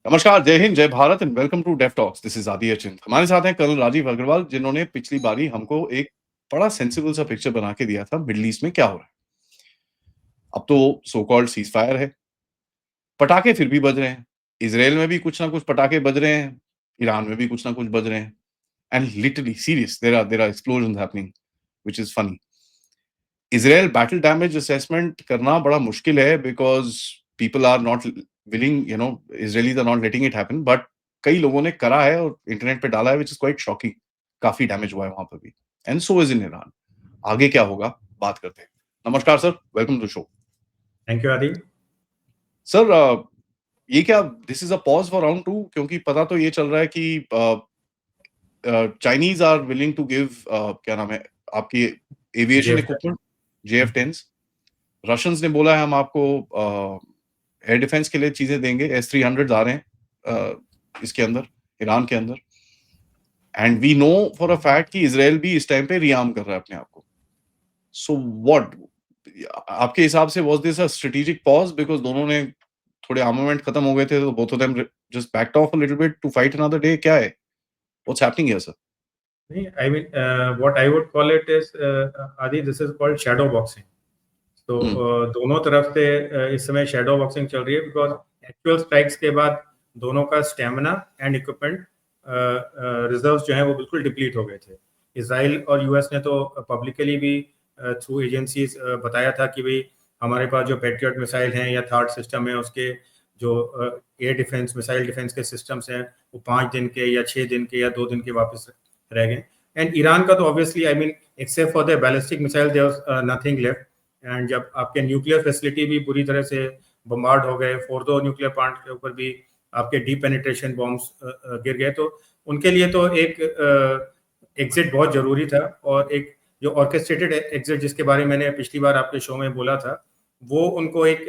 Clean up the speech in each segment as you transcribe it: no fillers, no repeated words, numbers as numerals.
नमस्कार, जय हिंद, जय Bharat and welcome to Dev talks. This is Adi Achint. हमारे साथ हैं कर्नल राजीव अग्रवाल, जिन्होंने पिछली बारी हमको एक बड़ा सेंसिबल सा पिक्चर बना के दिया था मिडल ईस्ट में क्या हो रहा है। अब तो सो कॉल्ड सीज फायर है, पटाखे फिर भी बज रहे हैं। इजराइल में भी कुछ ना कुछ पटाखे बज रहे हैं, ईरान में भी कुछ ना कुछ बज रहे हैं। And literally serious, there are explosions happening, which is funny. Israel battle damage assessment करना बड़ा मुश्किल है because people are not willing, Israelis are not letting it happen, but कई लोगों ने करा है और इंटरनेट पे डाला है, व्हिच इज़ क्वाइट शॉकिंग। काफ़ी डैमेज हुआ है वहाँ पे भी। And so is in Iran. आगे क्या होगा, बात करते हैं। नमस्कार sir, welcome to show. Thank you Aadi. Sir, ये क्या this is a pause for round 2? क्योंकि पता तो ये चल रहा है कि Chinese are willing to give क्या नाम है आपकी aviation Jeff equipment, JF-10s। Russians ने बोला है हम आपको एयर डिफेंस के लिए चीजें देंगे। S-300 आ रहे हैं इसके अंदर, ईरान के अंदर। And we know for a fact कि इजराइल भी इस टाइम पे रियार्म कर रहा है अपने आप को। सो व्हाट आपके हिसाब से was this a strategic pause because दोनों ने थोड़े आर्मामेंट खत्म हो गए थे, तो both of them just backed off a little bit to fight another day? क्या है, व्हाट्स हैपनिंग हियर सर? नहीं, I mean what I would call it is आदि, this is called shadow boxing. तो दोनों तरफ से इस समय शैडो बॉक्सिंग चल रही है बिकॉज एक्चुअल स्ट्राइक्स के बाद दोनों का स्टेमिना एंड इक्विपमेंट रिजर्व्स जो है वो बिल्कुल डिप्लीट हो गए थे। इसराइल और यूएस ने तो पब्लिकली भी थ्रू एजेंसीज बताया था कि भाई हमारे पास जो पैट्रियट मिसाइल हैं या थार्ड सिस्टम है उसके जो एयर डिफेंस मिसाइल डिफेंस के सिस्टम्स हैं वो 5 दिन के या 6 दिन के या 2 दिन के वापस रह गए। एंड ईरान का तो obviously I mean except for the ballistic missile there was nothing left. And जब आपके न्यूक्लियर फैसिलिटी भी पूरी तरह से बम्बार्ड हो गए, फोर्दो न्यूक्लियर प्लांट के ऊपर भी आपके डी पेनिट्रेशन बॉम्ब्स गिर गए, तो उनके लिए तो एक एग्जिट बहुत जरूरी था। और एक जो ऑर्केस्ट्रेटेड एग्जिट जिसके बारे में मैंने पिछली बार आपके शो में बोला था वो उनको एक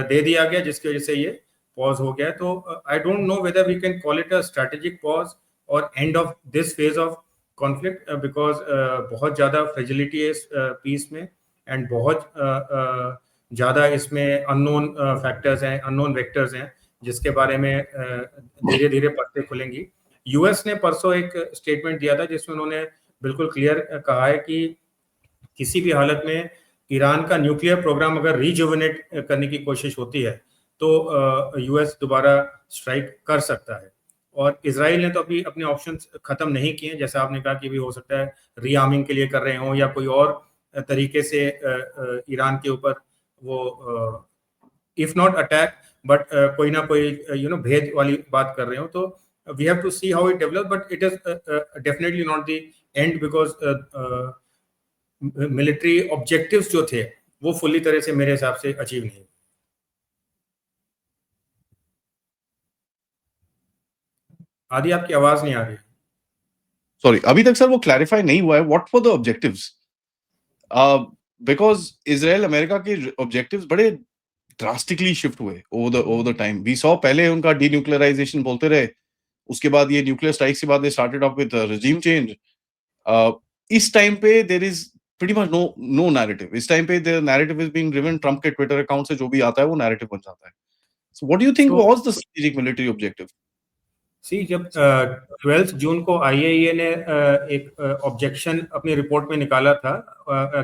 दे दिया गया, जिसकी वजह से ये पॉज हो गया। तो I don't know whether we can call it a strategic pause और end of this phase of conflict, because बहुत ज़्यादा फ्रेजिलिटी है इस पीस में एंड बहुत ज़्यादा इसमें अननोन फैक्टर्स हैं, अननोन वेक्टर्स हैं, जिसके बारे में धीरे धीरे पत्ते खुलेंगी। यूएस ने परसों एक स्टेटमेंट दिया था जिसमें उन्होंने बिल्कुल क्लियर कहा है कि किसी भी हालत में ईरान का न्यूक्लियर प्रोग्राम अगर रिजुविनेट करने की कोशिश होती है तो यूएस दोबारा स्ट्राइक कर सकता है। और इसराइल ने तो अभी अपने ऑप्शंस खत्म नहीं किए, जैसा आपने कहा कि भी हो सकता है रीआर्मिंग के लिए कर रहे हो या कोई और तरीके से ईरान के ऊपर वो इफ नॉट अटैक बट कोई ना कोई भेद वाली बात कर रहे हो। तो we have to see how it develop, but it is definitely not the end because military objectives जो थे वो फुल्ली तरह से मेरे हिसाब से अचीव नहीं। आदि आपकी आवाज नहीं आ रही। सॉरी, अभी तक सर वो क्लैरिफाई नहीं हुआ है what were the objectives. Because Israel America के ऑब्जेक्टिव्स बड़े ड्रास्टिकली शिफ्ट हुए over the time. We saw पहले उनका डीन्यूक्लियराइजेशन बोलते रहे, उसके बाद ये न्यूक्लियर स्ट्राइक्स के बाद they started off with regime change. इस टाइम पे there is pretty much no narrative. इस टाइम पे the narrative is being driven Trump के ट्विटर अकाउंट से, जो भी आता है वो नैरेटिव बन जाता है। So what do you think तो was the strategic military objective? See जब 12 जून को आईएईए ने एक ऑब्जेक्शन अपनी रिपोर्ट में निकाला था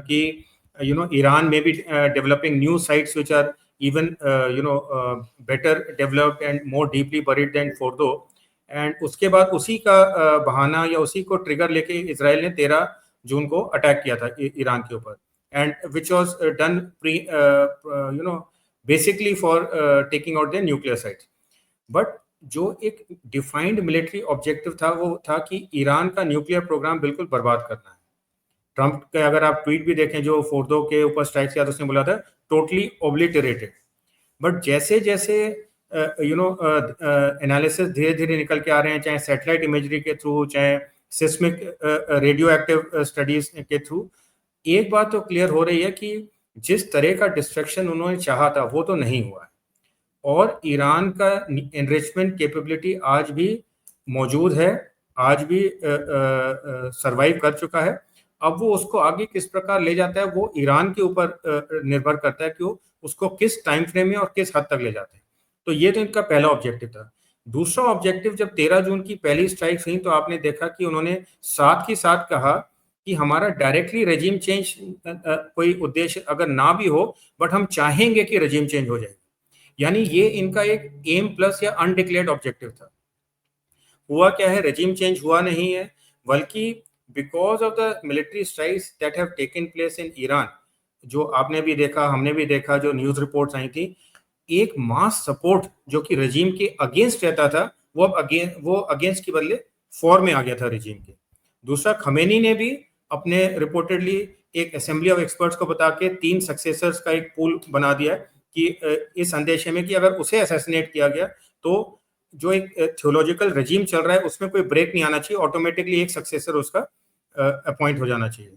कि ईरान में भी developing new sites which are even better developed and more deeply buried than Fordow. And उसके बाद उसी का बहाना या उसी को ट्रिगर लेके इसराइल ने 13 जून को अटैक किया था ईरान के ऊपर, and which was done pre basically for taking out the nuclear sites. But जो एक डिफाइंड मिलिट्री ऑब्जेक्टिव था वो था कि ईरान का न्यूक्लियर प्रोग्राम बिल्कुल बर्बाद करना है। ट्रंप के अगर आप ट्वीट भी देखें जो फोर्दो के ऊपर स्ट्राइक किया तो उसने बोला था टोटली ओब्लिटरेटेड। बट जैसे जैसे एनालिसिस धीरे धीरे निकल के आ रहे हैं, चाहे सैटेलाइट इमेजरी के थ्रू, चाहे सिस्मिक रेडियो एक्टिव स्टडीज के थ्रू, एक बात तो क्लियर हो रही है कि जिस तरह का डिस्ट्रक्शन उन्होंने चाहा था वो तो नहीं हुआ है। और ईरान का एनरिचमेंट कैपेबिलिटी आज भी मौजूद है, आज भी सरवाइव कर चुका है। अब वो उसको आगे किस प्रकार ले जाता है वो ईरान के ऊपर निर्भर करता है कि वो उसको किस टाइम फ्रेम में और किस हद तक ले जाते हैं। तो ये तो इनका पहला ऑब्जेक्टिव था। दूसरा ऑब्जेक्टिव, जब 13 जून की पहली स्ट्राइक हुई तो आपने देखा कि उन्होंने साथ ही साथ कहा कि हमारा डायरेक्टली रेजिम चेंज कोई उद्देश्य अगर ना भी हो, बट हम चाहेंगे कि रेजिम चेंज हो जाए। यानी ये इनका एक एम प्लस या अनडिक्लेयर्ड ऑब्जेक्टिव था। हुआ क्या है, रेजिम चेंज हुआ नहीं है, बल्कि because of the military strikes that have taken place in Iran, जो आपने भी देखा, हमने भी देखा, जो न्यूज रिपोर्ट्स आई थी, एक मास सपोर्ट जो कि रेजिम के अगेंस्ट रहता था, वो अगेंस्ट के बदले फॉर में आ गया था रेजिम के। दूसरा, खमेनी ने भी अपने रिपोर्टेडली एक असेंबली ऑफ एक्सपर्ट्स को बता के 3 सक्सेसर्स का एक पूल बना दिया कि इस अंदेशे में कि अगर उसे असैसिनेट किया गया तो जो एक थियोलॉजिकल रेजिम चल रहा है उसमें कोई ब्रेक नहीं आना चाहिए, ऑटोमेटिकली एक सक्सेसर उसका अपॉइंट हो जाना चाहिए।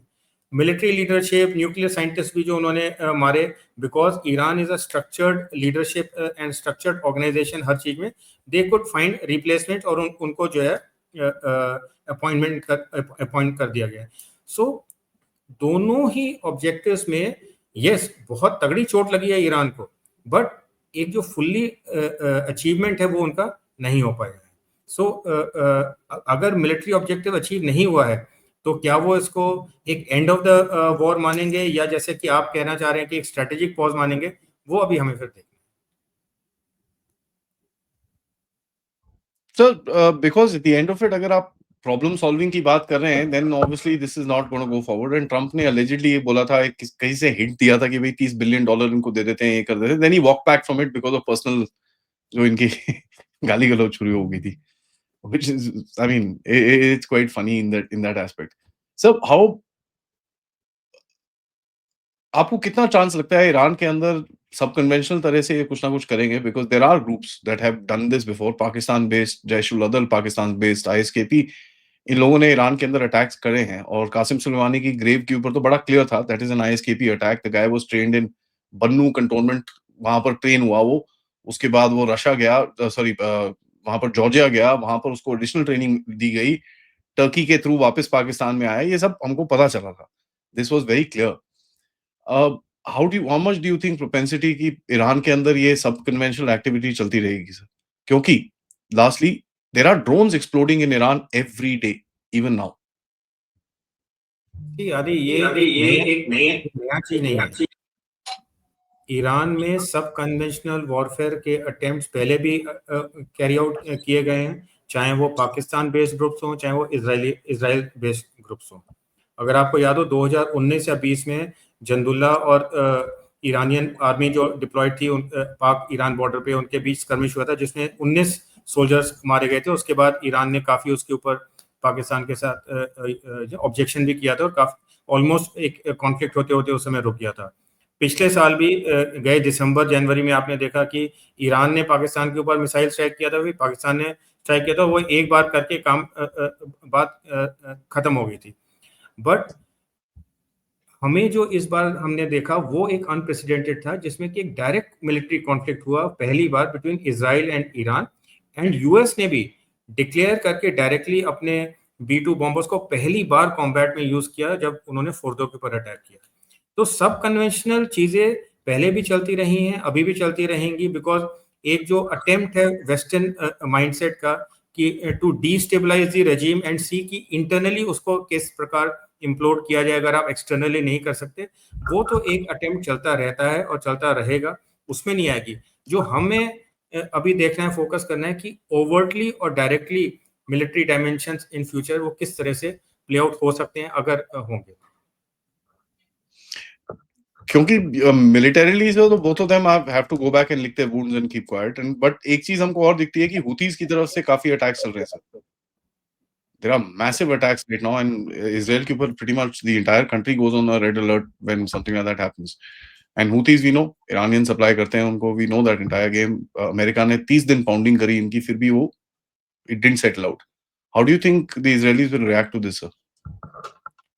मिलिट्री लीडरशिप, न्यूक्लियर साइंटिस्ट भी जो उन्होंने मारे, because Iran is a structured leadership and structured organisation, हर चीज में दे कुड फाइंड रिप्लेसमेंट, और उनको जो है अपॉइंट कर दिया गया। सो दोनों ही ऑब्जेक्टिव्स में यस बहुत तगड़ी चोट लगी है ईरान को, बट एक जो फुल्ली अचीवमेंट है वो उनका नहीं हो पाया है। सो अगर मिलिट्री ऑब्जेक्टिव अचीव नहीं हुआ है तो क्या वो इसको एक एंड ऑफ द वॉर मानेंगे, या जैसे कि आप कहना चाह रहे हैं कि एक स्ट्रेटेजिक पॉज मानेंगे, वो अभी हमें फिर देखना है। Sir because at the end of it अगर आप प्रॉब्लम सॉल्विंग की बात कर रहे हैं then obviously this is not gonna go forward. And Trump ने अलेजिडली ये बोला था, कहीं से हिंट दिया था कि भाई $30 बिलियन इनको दे देते हैं, ये कर देते हैं, then he walk back from it because of personal जो इनकी गाली गलौज शुरू हो गई थी, which is, I mean, it's quite funny in that aspect. So how आपको कितना चांस लगता है ईरान के अंदर सब कन्वेंशनल तरह से कुछ ना कुछ करेंगे? Because there are groups that have done this before, Pakistan based Jaish ul Adl, Pakistan based ISKP, इन लोगों ने ईरान के अंदर अटैक्स करे हैं। और कासिम सुलेमानी की ग्रेव के ऊपर तो बड़ा क्लियर था that is an ISKP attack. The guy was trained in Bannu cantonment, वहां पर ट्रेन हुआ वो, उसके बाद वो रशिया गया, सॉरी वहां पर जॉर्जिया गया, वहां पर उसको एडिशनल ट्रेनिंग दी गई, टर्की के थ्रू वापस पाकिस्तान में आया, ये सब हमको पता चला था, this was very clear. How much do you think propensity की ईरान के अंदर ये सब कन्वेंशनल एक्टिविटी चलती रहेगी सर? क्योंकि lastly there are drones exploding in Iran every day even now. Aadi ये एक नया चीज नहीं है। ईरान में सब कन्वेंशनल वॉरफेयर के अटेम्प्ट्स पहले भी कैरी आउट किए गए हैं, चाहे वो पाकिस्तान बेस्ड ग्रुप्स हों, चाहे वो इजराइल बेस्ड ग्रुप्स हों। अगर आपको याद हो 2019 या 20 में जंदुल्ला और ईरानियन आर्मी जो डिप्लॉयड थी पाक ईरान बॉर्डर पे, उनके बीच स्कर्मिश हुआ था जिसमें 19 सोल्जर्स मारे गए थे। उसके बाद ईरान ने काफी उसके ऊपर पाकिस्तान के साथ ऑब्जेक्शन भी किया था, और काफी ऑलमोस्ट एक कॉन्फ्लिक्ट होते होते उस समय रुक गया था। पिछले साल भी गए दिसंबर जनवरी में आपने देखा कि ईरान ने पाकिस्तान के ऊपर मिसाइल स्ट्राइक किया था, फिर पाकिस्तान ने स्ट्राइक किया था, वो एक बार करके काम बात खत्म हो गई थी। बट हमें जो इस बार हमने देखा वो एक अनप्रेसिडेंटेड था, जिसमें कि एक डायरेक्ट मिलिट्री कॉन्फ्लिक्ट हुआ पहली बार between Israel and Iran, and US ने भी डिक्लेयर करके डायरेक्टली अपने B-2 बॉम्बर्स को पहली बार कॉम्बैट में यूज किया जब उन्होंने फोर्दो के ऊपर अटैक किया। तो सब कन्वेंशनल चीजें पहले भी चलती रही हैं, अभी भी चलती रहेंगी, बिकॉज एक जो अटेम्प्ट है वेस्टर्न माइंडसेट का कि to destabilise the regime and see कि इंटरनली उसको किस प्रकार इम्प्लोड किया जाए अगर आप एक्सटर्नली नहीं कर सकते, वो तो एक अटेम्प्ट चलता रहता है और चलता रहेगा, उसमें नहीं आएगी। जो हमें अभी देखना है, फोकस करना है कि ओवर्टली और directly military dimensions in future वो किस तरह से प्ले आउट हो सकते हैं अगर होंगे। क्योंकि मिलिटरीली से तो both of them have to go back and lick their wounds and keep quiet, and but एक चीज हमको और दिखती है कि हुतीज की तरफ से काफी अटैक्स चल रहे हैं sir. There are massive attacks right now, and Israel के ऊपर pretty much the entire country goes on a red alert when something like that happens. And Houthis we know, Iranian supply करते हैं उनको, we know that entire game. America ने 30 दिन pounding करी इनकी, फिर भी वो it didn't settle out. How do you think the Israelis will react to this, sir?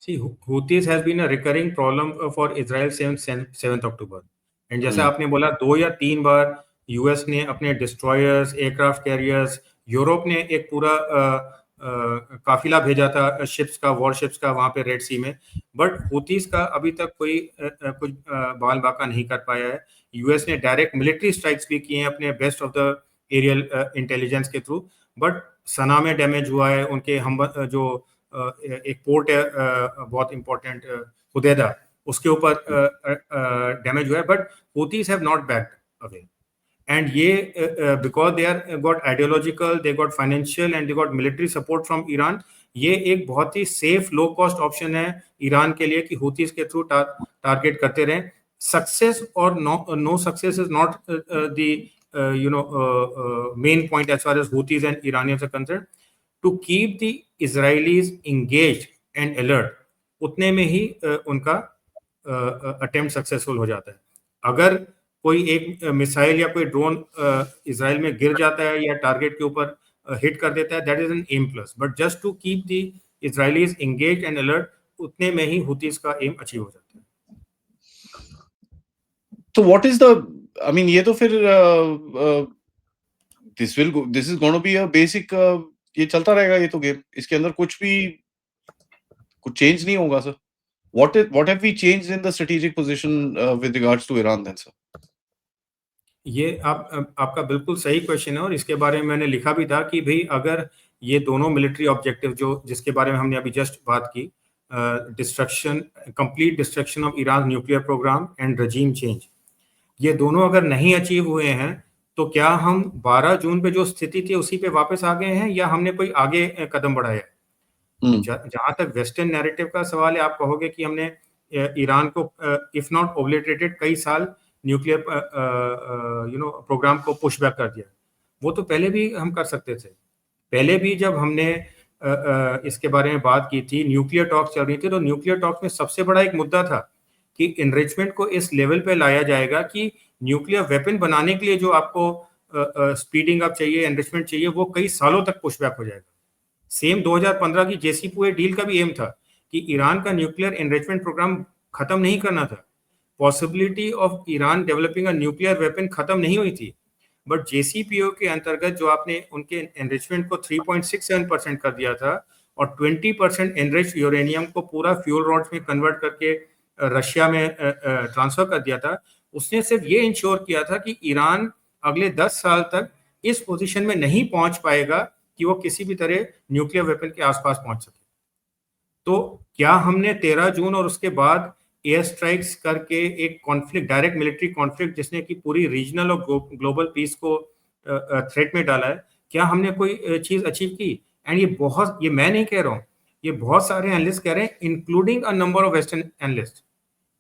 See, Houthis has been a recurring problem for Israel since 7th October. And जैसा आपने बोला 2 या 3 बार यूएस ने अपने डिस्ट्रॉयर्स, एयरक्राफ्ट कैरियर्स, यूरोप ने एक पूरा काफिला भेजा था शिप्स का, वॉरशिप्स का वहां पे रेड सी में, बट हुतीस का अभी तक कोई कुछ बाल बाका नहीं कर पाया है। यूएस ने डायरेक्ट मिलिट्री स्ट्राइक्स भी किए हैं अपने best of the aerial intelligence के थ्रू, बट सना में डैमेज हुआ है, उनके हम जो एक पोर्ट है बहुत इंपॉर्टेंट हुदैदा, उसके ऊपर डैमेज हुआ है, but Houthis have not backed away. And ये because they are got ideological, they got financial and they got military support from Iran, ये एक बहुत ही सेफ लो कॉस्ट ऑप्शन है ईरान के लिए कि हूतीज के थ्रू टारगेट करते रहें। सक्सेस और no success is not the main point as far as Houthis and Iranians are concerned. To keep the Israelis engaged and alert, उतने में ही उनका अटेम्प्ट सक्सेसफुल हो जाता है। अगर कोई एक मिसाइल या कोई ड्रोन इजराइल में गिर जाता है या टारगेट के ऊपर हिट कर देता है, that is an M plus, but just to keep the Israelis engage and alert, उतने में ही हुतीज का एम अचीव हो जाता है। तो what is the, I mean ये तो फिर this is gonna be a basic, ये चलता रहेगा ये तो गेम, इसके अंदर कुछ चेंज नहीं होगा sir. what have we changed in the strategic position with regards to Iran then sir? ये आपका बिल्कुल सही क्वेश्चन है, और इसके बारे में मैंने लिखा भी था कि भाई अगर ये दोनों मिलिट्री ऑब्जेक्टिव जो जिसके बारे में हमने अभी जस्ट बात की, destruction, complete destruction of Iran nuclear program and regime change, ये दोनों अगर नहीं अचीव हुए हैं तो क्या हम 12 जून पे जो स्थिति थी उसी पे वापस आ गए हैं या हमने कोई आगे कदम बढ़ाया? जहां तक वेस्टर्न नैरेटिव का सवाल है, आप कहोगे कि हमने ईरान को इफ नॉट ओब्लिटरेटेड कई साल न्यूक्लियर प्रोग्राम को पुश बैक कर दिया। वो तो पहले भी हम कर सकते थे। पहले भी जब हमने इसके बारे में बात की थी, न्यूक्लियर टॉक्स चल रही थी, तो न्यूक्लियर टॉक्स में सबसे बड़ा एक मुद्दा था कि इनरिचमेंट को इस लेवल पे लाया जाएगा कि न्यूक्लियर वेपन बनाने के लिए जो आपको स्पीडिंग अप चाहिए, एनरिचमेंट चाहिए, वो कई सालों तक पुशबैक हो जाएगा। सेम 2015 की JCPOA डील का भी एम था कि ईरान का न्यूक्लियर एनरिचमेंट प्रोग्राम खत्म नहीं करना था। Possibility of Iran developing a nuclear weapon खत्म नहीं हुई थी, बट JCPOA के अंतर्गत जो आपने उनके एनरिचमेंट को 3.67% कर दिया था और 20% एनरिच यूरेनियम को पूरा फ्यूल रॉड्स में कन्वर्ट करके रशिया में ट्रांसफर कर दिया था, उसने सिर्फ ये इंश्योर किया था कि ईरान अगले 10 साल तक इस पोजीशन में नहीं पहुंच पाएगा कि वो किसी भी तरह न्यूक्लियर वेपन के आसपास पहुंच सके। तो क्या हमने 13 जून और उसके बाद एयर स्ट्राइक्स करके एक कॉन्फ्लिक्ट, डायरेक्ट मिलिट्री कॉन्फ्लिक्ट जिसने कि पूरी रीजनल और ग्लोबल पीस को थ्रेट में डाला है, क्या हमने कोई चीज अचीव की? एंड ये मैं नहीं कह रहा हूँ, ये बहुत सारे एनालिस्ट कह रहे हैं, including a number of western analyst.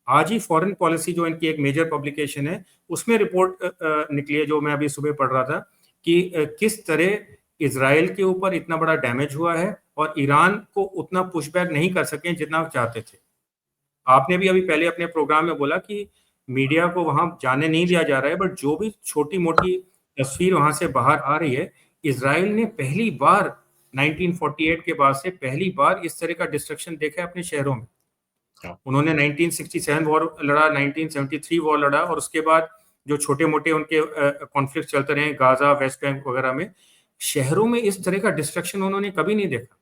आज ही फॉरेन पॉलिसी जो इनकी एक मेजर पब्लिकेशन है, उसमें रिपोर्ट निकली है जो मैं अभी सुबह पढ़ रहा था कि किस तरह इजराइल के ऊपर इतना बड़ा डैमेज हुआ है और ईरान को उतना पुशबैक नहीं कर सके जितना चाहते थे। आपने भी अभी पहले अपने प्रोग्राम में बोला कि मीडिया को वहां जाने नहीं दिया जा रहा है, बट जो भी छोटी मोटी तस्वीर वहां से बाहर आ रही है, इजराइल ने पहली बार 1948 के बाद से पहली बार इस तरह का डिस्ट्रक्शन देखा है अपने शहरों में। उन्होंने 1967 वॉर लड़ा, 1973 वॉर लड़ा, और उसके बाद जो छोटे मोटे उनके कॉन्फ्लिक्ट चलते रहे गाजा, वेस्ट बैंक वगैरह में, शहरों में इस तरह का डिस्ट्रक्शन उन्होंने कभी नहीं देखा।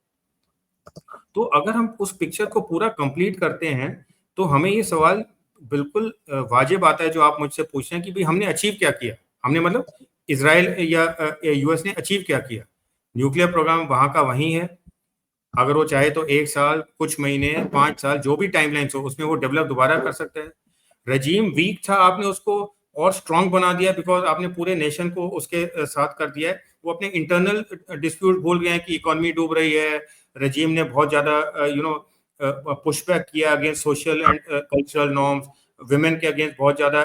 तो अगर हम उस पिक्चर को पूरा कंप्लीट करते हैं तो हमें ये सवाल बिल्कुल वाजिब आता है जो आप मुझसे पूछ रहे हैं कि भाई हमने अचीव क्या किया, हमने मतलब इजराइल या US ने अचीव क्या किया? न्यूक्लियर प्रोग्राम वहां का वहीं है, अगर वो चाहे तो 1 साल, कुछ महीने, 5 साल, जो भी टाइमलाइंस हो उसमें वो डेवलप दोबारा कर सकता है। रजीम वीक था, आपने उसको और स्ट्रांग बना दिया बिकॉज आपने पूरे नेशन को उसके साथ कर दिया है। वो अपने इंटरनल डिस्प्यूट भूल गए हैं कि इकोनॉमी डूब रही है, रजीम ने बहुत ज्यादा पुशबैक किया against social and cultural norms, women के अगेंस्ट बहुत ज्यादा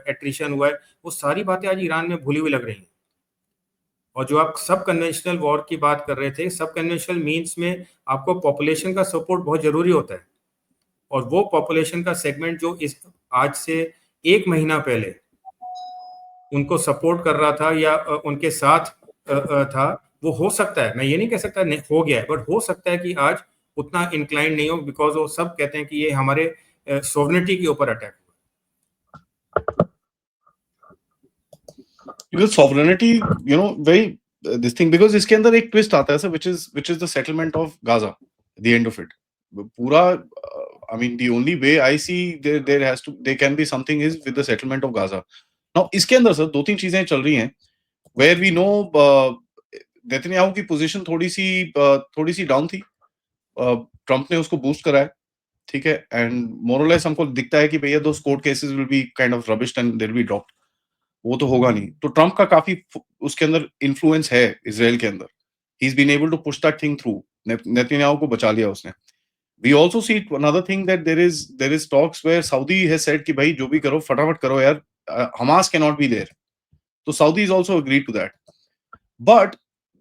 एट्रिशन हुआ है। वो सारी बातें आज ईरान में भूली हुई लग रही हैं। और जो आप सब कन्वेंशनल वॉर की बात कर रहे थे, सब कन्वेंशनल मीन्स में आपको पॉपुलेशन का सपोर्ट बहुत जरूरी होता है, और वो पॉपुलेशन का सेगमेंट जो इस आज से 1 महीना पहले उनको सपोर्ट कर रहा था या उनके साथ था, वो हो सकता है, मैं ये नहीं कह सकता हो गया है, बट हो सकता है कि आज उतना इंक्लाइन नहीं हो, बिकॉज वो सब कहते हैं कि ये हमारे सोवरेनिटी के ऊपर अटैक हुआ। Because sovereignty, very this thing, because इसके अंदर एक ट्विस्ट आता है sir, which is the settlement of Gaza, the end of it. पूरा, I mean, the only way I see there can be something is with the settlement of Gaza. Now इसके अंदर sir 2-3 चीजें चल रही हैं. where we know Netanyahu की position थोड़ी सी down थी, ट्रंप ने उसको बूस्ट करा है, ठीक है, एंड मोरलेस हमको दिखता है कि भैया those court cases will be kind of rubbished and they will be dropped. वो तो होगा नहीं, तो ट्रंप का काफी उसके अंदर इन्फ्लुएंस है इजराइल के अंदर। He is been able to push that thing through, Netanyahu को बचा लिया उसने। We also see another thing that there is talks where Saudi has said कि भाई जो भी करो फटाफट करो यार, Hamas cannot be there, तो Saudis also agreed to that. But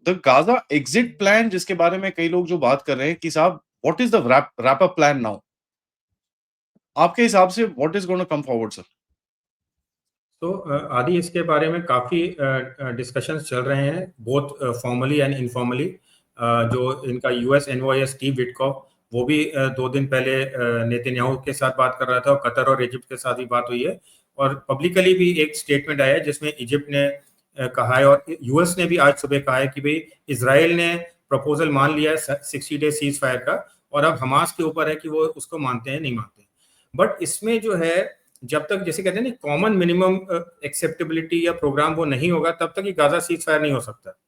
the Gaza exit plan जिसके बारे में कई लोग जो बात कर रहे हैं कि साहब what is the wrap up plan now, आपके हिसाब से what is going to come forward, sir? तो आदि इसके बारे में काफ़ी डिस्कशंस चल रहे हैं, बोथ फॉर्मली एंड इनफॉर्मली। जो इनका यूएस एनओएस स्टीव विटकॉफ, वो भी 2 दिन पहले नेतन्याहू के साथ बात कर रहा था, और कतर और इजिप्ट के साथ भी बात हुई है, और पब्लिकली भी एक स्टेटमेंट आया है जिसमें इजिप्ट ने कहा है और यूएस ने भी आज सुबह कहा है कि भाई इजराइल ने प्रपोजल मान लिया है 60 डे सीज फायर का, और अब हमास के ऊपर है कि वो उसको मानते हैं नहीं मानते। बट इसमें जो है, जब तक जैसे कहते हैं ना कॉमन मिनिमम एक्सेप्टेबिलिटी या प्रोग्राम वो नहीं होगा, तब तक ये गाजा सीज फायर नहीं हो सकता।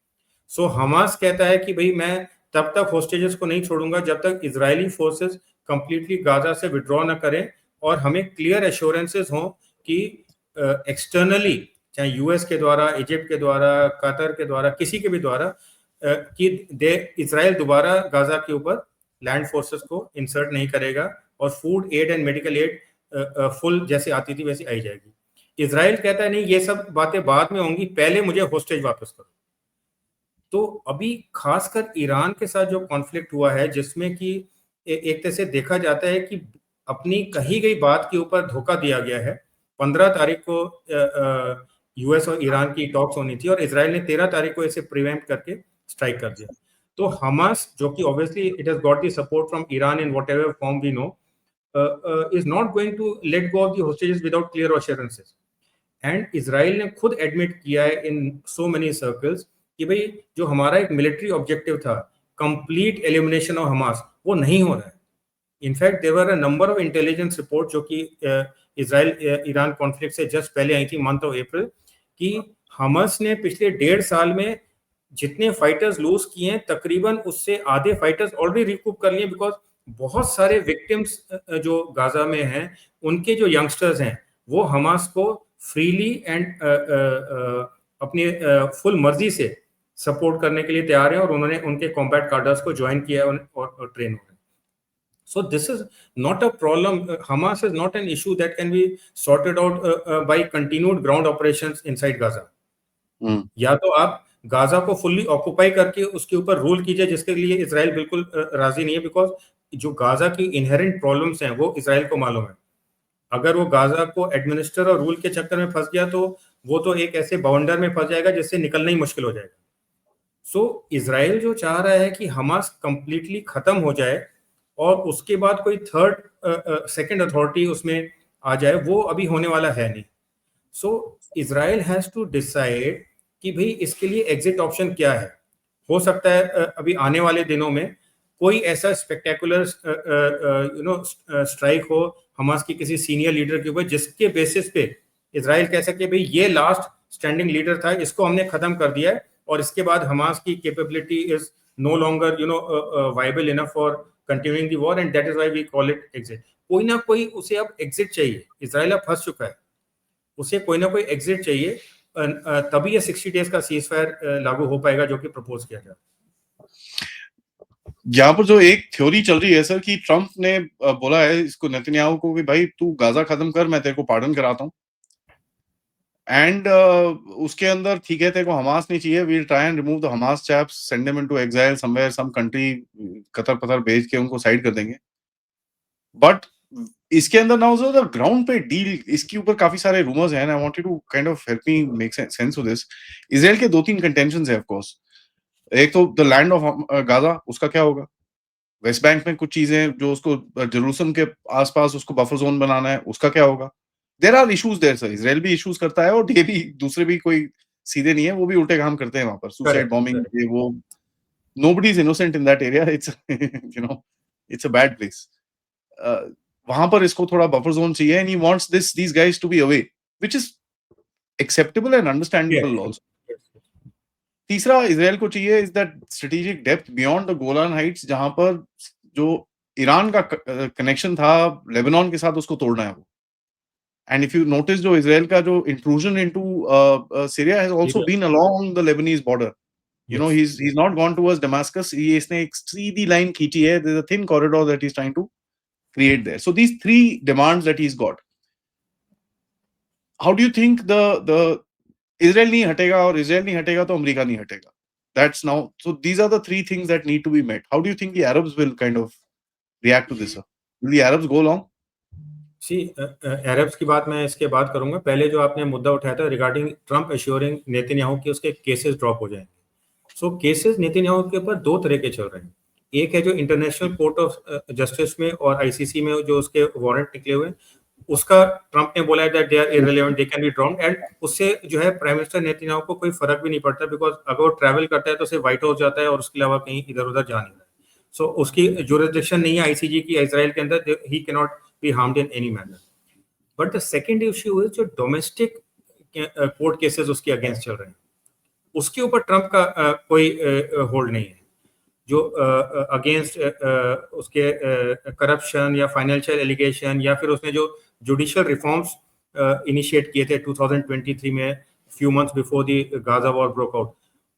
सो हमास कहता है कि भाई मैं तब तक होस्टेजेस को नहीं छोड़ूंगा जब तक इजरायली फोर्सेस कंप्लीटली गाजा से विड्रॉ ना करें, और हमें क्लियर एश्योरेंसेस हों कि एक्सटर्नली, चाहे यूएस के द्वारा, इजिप्ट के द्वारा, कतर के द्वारा, किसी के भी द्वारा, कि इजराइल दोबारा गाजा के ऊपर लैंड फोर्सेस को इंसर्ट नहीं करेगा, और food aid and medical aid full जैसे आती थी वैसी आई जाएगी। इजराइल कहता है नहीं, ये सब बातें बाद में होंगी, पहले मुझे होस्टेज वापस करो। तो अभी खासकर ईरान के साथ जो कॉन्फ्लिक्ट हुआ है, जिसमें कि एक तरह से देखा जाता है कि अपनी कही गई बात के ऊपर धोखा दिया गया है। 15 तारीख को यूएस और ईरान की टॉक्स होनी थी, और इजराइल ने 13 तारीख को इसे प्रिवेंट करके स्ट्राइक कर दिया। तो हमास, जो कि obviously it has got the support from Iran in whatever form we know, is not going to let go of the hostages without clear assurances. And Israel ने खुद एडमिट किया है in so many circles कि भाई जो हमारा एक military objective था, कंप्लीट एलिमिनेशन ऑफ हमास, वो नहीं हो रहा है। In fact there were a number of intelligence report जो कि इजराइल ईरान कॉन्फ्लिक्ट से जस्ट पहले आई थी, मंथ ऑफ अप्रैल, कि हमास ने पिछले 1.5 साल में जितने फाइटर्स लूज किए हैं, तकरीबन उससे आधे फाइटर्स ऑलरेडी रिकूप कर लिए, बिकॉज बहुत सारे विक्टिम्स जो गाजा में हैं, उनके जो यंगस्टर्स हैं, वो हमास को फ्रीली एंड अपनी फुल मर्जी से सपोर्ट करने के लिए तैयार हैं, और उन्होंने उनके कॉम्बैट कार्डर्स को ज्वाइन किया है और ट्रेन हो रहे हैं। So this is not a problem. Hamas is not an issue that can be sorted out by continued ground operations inside Gaza. या तो आप गाजा को फुल्ली ऑक्युपाई करके उसके ऊपर रूल कीजिए, जिसके लिए इजराइल बिल्कुल राजी नहीं है, बिकॉज जो गाजा की इनहेरेंट प्रॉब्लम्स हैं वो इजराइल को मालूम है। अगर वो गाजा को एडमिनिस्टर और रूल के चक्कर में फंस गया, तो वो तो एक ऐसे बाउंडर में फंस जाएगा जिससे निकलना ही मुश्किल हो जाएगा। सो इजराइल जो चाह रहा है कि हमास कंप्लीटली खत्म हो जाए और उसके बाद कोई थर्ड सेकंड अथॉरिटी उसमें आ जाए, वो अभी होने वाला है नहीं। सो इजराइल हैज टू डिसाइड कि भाई इसके लिए एग्जिट ऑप्शन क्या है। हो सकता है अभी आने वाले दिनों में कोई ऐसा स्पेक्टेकुलर स्ट्राइक हो हमास की किसी सीनियर लीडर के ऊपर, जिसके बेसिस पे इजराइल कह सके भाई ये लास्ट स्टैंडिंग लीडर था, इसको हमने खत्म कर दिया है, और इसके बाद हमास की capability is no longer viable enough for continuing the war, and that is why we call it exit. कोई ना कोई उसे अब एग्जिट चाहिए। इजराइल अब फंस चुका है, उसे कोई ना कोई एग्जिट चाहिए, तभी ये 60 डेज का सीज फायर लागू हो पाएगा जो कि प्रपोज किया गया। यहाँ पर जो एक थ्योरी चल रही है सर, कि ट्रंप ने बोला है इसको, नेतन्याहू को, कि भाई तू गाजा खत्म कर, मैं तेरे को पार्डन कराता हूँ, एंड उसके अंदर ठीक है तेरे को हमास नहीं चाहिए, we'll try and remove the Hamas chaps, send them into exile somewhere, some country, Qatar पतर भेज के उनको साइड कर देंगे। बट इसके अंदर ना द ग्राउंड पे डील, इसके ऊपर काफी सारे रूमर्स हैं, I want you to kind of help me make sense of this. Israel के 2-3 कंटेंशंस है ऑफ कोर्स। एक तो द लैंड ऑफ गाजा, उसका क्या होगा? वेस्ट बैंक में कुछ चीजें जो उसको जेरूसलम के आसपास उसको बफर जोन बनाना है, उसका क्या होगा? There are issues there sir. Israel भी इश्यूज करता है, और ये भी दूसरे भी कोई सीधे नहीं है, वो भी उल्टे काम करते हैं वहां पर, सुसाइड बॉम्बिंग, ये वो। Nobody is innocent in that area, it's it's a bad place. वहां पर इसको थोड़ा बफर जोन चाहिए, and he wants these guys to be away, which is acceptable and understandable also. तीसरा इजराइल को चाहिए is that strategic depth beyond the Golan Heights, जहां पर जो ईरान का कनेक्शन था लेबनान के साथ, उसको तोड़ना है वो। एंड इफ यू नोटिस, जो इजराइल का जो intrusion into Syria has also Syria, been along the Lebanese border. You know, yes. he's not gone towards Damascus. ये इसने एक सीधी लाइन खींची है. There's a thin corridor that he's trying to create there. So these three demands that he's got. How do you think the Israel नहीं हटेगा, और Israel नहीं हटेगा तो अमेरिका नहीं हटेगा? That's now. So these are the three things that need to be met. How do you think the Arabs will kind of react to this, sir? Will the Arabs go along? See Arabs की बात मैं इसके बाद करूंगा। पहले जो आपने मुद्दा उठाया था रिगार्डिंग ट्रम्प एश्योरिंग नेतन्याहू कि उसके केसेस ड्रॉप हो जाएंगे। सो केसेस नेतन्याहू के ऊपर दो तरह के चल रहे हैं। एक है जो इंटरनेशनल कोर्ट ऑफ जस्टिस में और आईसीसी में जो उसके वारंट निकले हुए हैं, उसका ट्रम्प ने बोला है that they are irrelevant, they can be drowned, and उससे जो है प्राइम मिनिस्टर नेतन्याहू को कोई फर्क भी नहीं पड़ता, बिकॉज अगर वो ट्रैवल करता है तो सिर्फ व्हाइट हाउस जाता है और उसके अलावा कहीं इधर उधर जा नहीं रहा है। सो उसकी जुरिसडिक्शन नहीं है आईसीजी की इजराइल के अंदर, he can not B harmed in any manner. But the second issue is जो डोमेस्टिक कोर्ट केसेस उसके अगेंस्ट चल रहे हैं, उसके ऊपर ट्रम्प का कोई होल्ड नहीं है। जो अगेंस्ट उसके करप्शन या फाइनेंशियल एलिगेशन, या फिर उसने जो जुडिशियल रिफॉर्म्स इनिशिएट किए थे 2023 में, few months before the Gaza war broke out,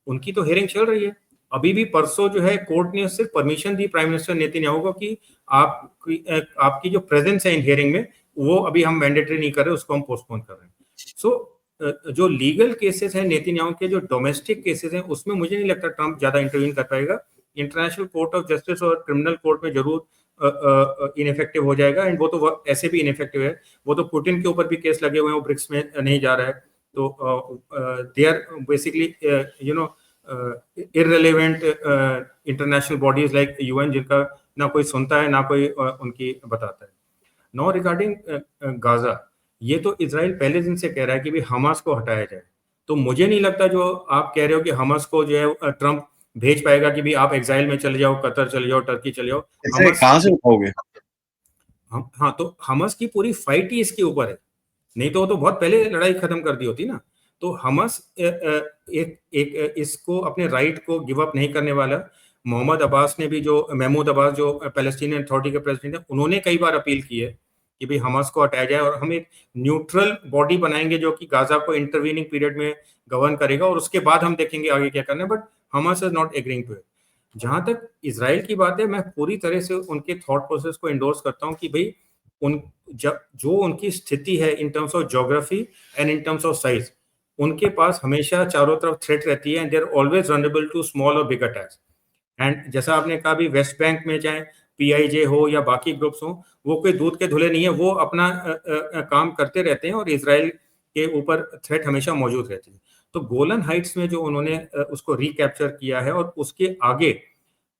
उनकी तो हियरिंग चल रही है। अभी भी परसों जो है कोर्ट ने सिर्फ परमिशन दी प्राइम मिनिस्टर नेतन्याहू को कि आपकी जो प्रेजेंस है इन हियरिंग में, वो अभी हम मैंडेटरी नहीं कर रहे, उसको हम पोस्टपोन कर रहे हैं। सो जो लीगल केसेस हैं नेतन्याहू के, जो डोमेस्टिक केसेस हैं, उसमें मुझे नहीं लगता ट्रम्प ज्यादा इंटरवीन कर पाएगा। इंटरनेशनल कोर्ट ऑफ जस्टिस और क्रिमिनल कोर्ट में जरूर इनफेक्टिव हो जाएगा, एंड वो तो ऐसे भी इनफेक्टिव है। वो तो पुतिन के ऊपर भी केस लगे हुए हैं, वो ब्रिक्स में नहीं जा रहा है, तो they are basically you know irrelevant international bodies like UN, जिनका ना कोई सुनता है ना कोई उनकी बताता है। नो रिगार्डिंग गाजा, ये तो इजराइल पहले दिन से कह रहा है कि भी हमास को हटाया जाए। तो मुझे नहीं लगता जो आप कह रहे हो कि हमास को जो है ट्रम्प भेज पाएगा कि भी आप एग्जाइल में चले जाओ, कतर चले जाओ, टर्की चले जाओ। ऐसे कहां से उठाओगे? हाँ, तो हमास की पूरी फाइट ही इसके ऊपर है, नहीं तो वो तो बहुत पहले लड़ाई खत्म कर दी होती ना। तो हमास एक इसको अपने राइट को गिव अप नहीं करने वाला। मोहम्मद अब्बास ने भी, जो महमूद अब्बास जो पैलेस्टीनियन अथॉरिटी के प्रेसिडेंट है, उन्होंने कई बार अपील की है कि भाई हमास को हटाया जाए और हम एक न्यूट्रल बॉडी बनाएंगे जो कि गाजा को इंटरवीनिंग पीरियड में गवर्न करेगा, और उसके बाद हम देखेंगे आगे क्या करना है। But Hamas is not agreeing to it. जहां तक इसराइल की बात है, मैं पूरी तरह से उनके थॉट प्रोसेस को इंडोर्स करता हूं कि भाई उन जब जो उनकी स्थिति है in terms of geography and in terms of size, उनके पास हमेशा चारों तरफ थ्रेट रहती है, and they are always vulnerable to small और बिग अटैक्स। एंड जैसा आपने कहा भी, वेस्ट बैंक में चाहे पीआईजे हो या बाकी ग्रुप्स हो, वो कोई दूध के धुले नहीं है, वो अपना काम करते रहते हैं, और इसराइल के ऊपर थ्रेट हमेशा मौजूद रहती है। तो गोलन हाइट्स में जो उन्होंने उसको रिकैप्चर किया है, और उसके आगे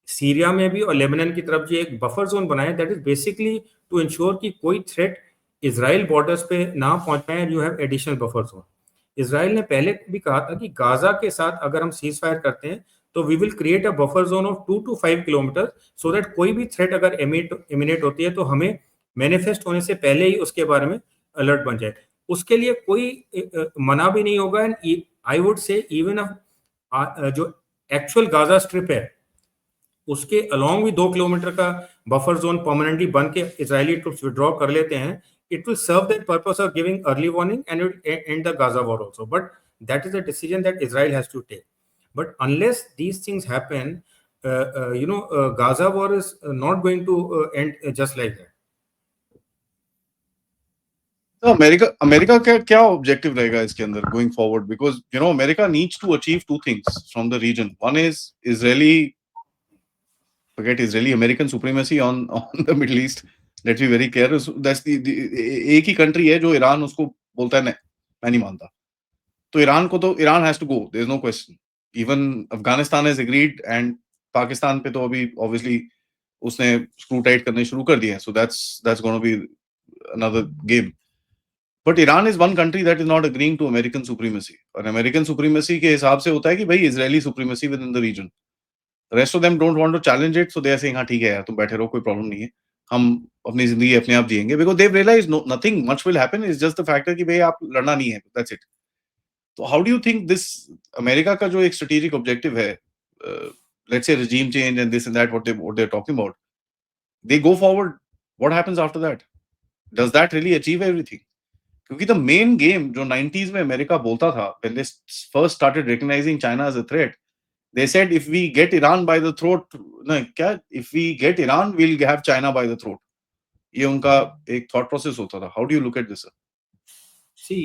सीरिया में भी और लेबनान की तरफ जो एक बफर जोन बनाया, that is basically to ensure कि कोई थ्रेट इसराइल बॉर्डर्स पे ना पहुंच पाए, you have additional buffer zone. Israel ने पहले भी कहा था कि गाजा के साथ अगर हम सीज फायर करते हैं तो we will create a buffer zone of 2 to 5 kilometre, so that कोई भी थ्रेट अगर इमिनेट होती है तो हमें मैनिफेस्ट होने से पहले ही उसके बारे में अलर्ट बन जाए। उसके लिए कोई मना भी नहीं होगा। And I would say even जो एक्चुअल गाजा स्ट्रिप है, उसके अलॉन्ग भी 2 किलोमीटर का बफर जोन परमानेंटली बन के इजरायली ट्रूप्स विड्रॉ कर लेते हैं, it will serve that purpose of giving early warning and it will end the Gaza war also. But that is a decision that Israel has to take. But unless these things happen, Gaza war is not going to end just like that. तो America का क्या objective रहेगा इसके अंदर going forward? Because you know America needs to achieve two things from the region. One is Israeli, forget Israeli American supremacy on the Middle East. Let's be very clear. That's the एक ही country है जो Iran उसको बोलता है नहीं, मैं नहीं मानता, तो ईरान को तो Iran has to go, there is no question. Even Afghanistan has agreed, and Pakistan पे तो अभी ऑब्वियसली उसने स्क्रू टाइट करने शुरू कर दिए हैं, so that's gonna be another game. But Iran is one country that is not agreeing to American supremacy, और अमेरिकन सुप्रीमेसी के हिसाब से होता है कि भाई Israeli supremacy within the region. Rest of them don't want to challenge it, so they are saying हाँ ठीक है यार, तुम बैठे रहो, कोई प्रॉब्लम नहीं है, हम अपनी जिंदगी अपने आप जिएंगे. Because they realise nothing much will happen, is just the factor कि भाई आप लड़ना नहीं है, दैट्स इट. तो how do you think this America का जो एक स्ट्रेटेजिक ऑब्जेक्टिव है, let's say regime change and this and that, what they're talking about, they go forward, what happens after that? Does that really achieve everything? क्योंकि the main game जो 90s में America बोलता था, when they first started recognizing China as a threat, they said if we get Iran by the throat, no क्या, if we get Iran we'll have China by the throat. ये उनका एक thought process होता था. How do you look at this? See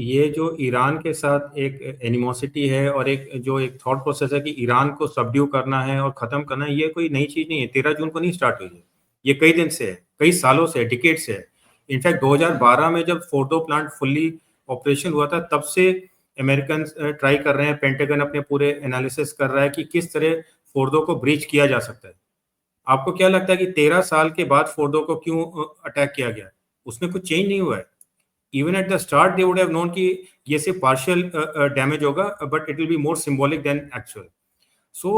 ये जो Iran के साथ एक एनिमोसिटी है और एक जो एक थॉट प्रोसेस है कि ईरान को सबड्यू करना है और खत्म करना है, ये कोई नई चीज नहीं है. 13 जून को नहीं स्टार्ट हुई है, ये कई दिन से है, कई सालों से है, डिकेड से है. इनफैक्ट 2012 में जब फोर्डो प्लांट फुल्ली ऑपरेशन हुआ था, तब से अमेरिकन ट्राई कर रहे हैं, पेंटागन अपने पूरे एनालिसिस कर रहा है कि किस तरह फोर्डो को ब्रीच किया जा सकता है. आपको क्या लगता है कि 13 साल के बाद फोर्डो को क्यों अटैक किया गया? उसमें कुछ चेंज नहीं हुआ है. Even at the start they would have known कि ये सिर्फ partial damage होगा, but it will be more symbolic than actual. So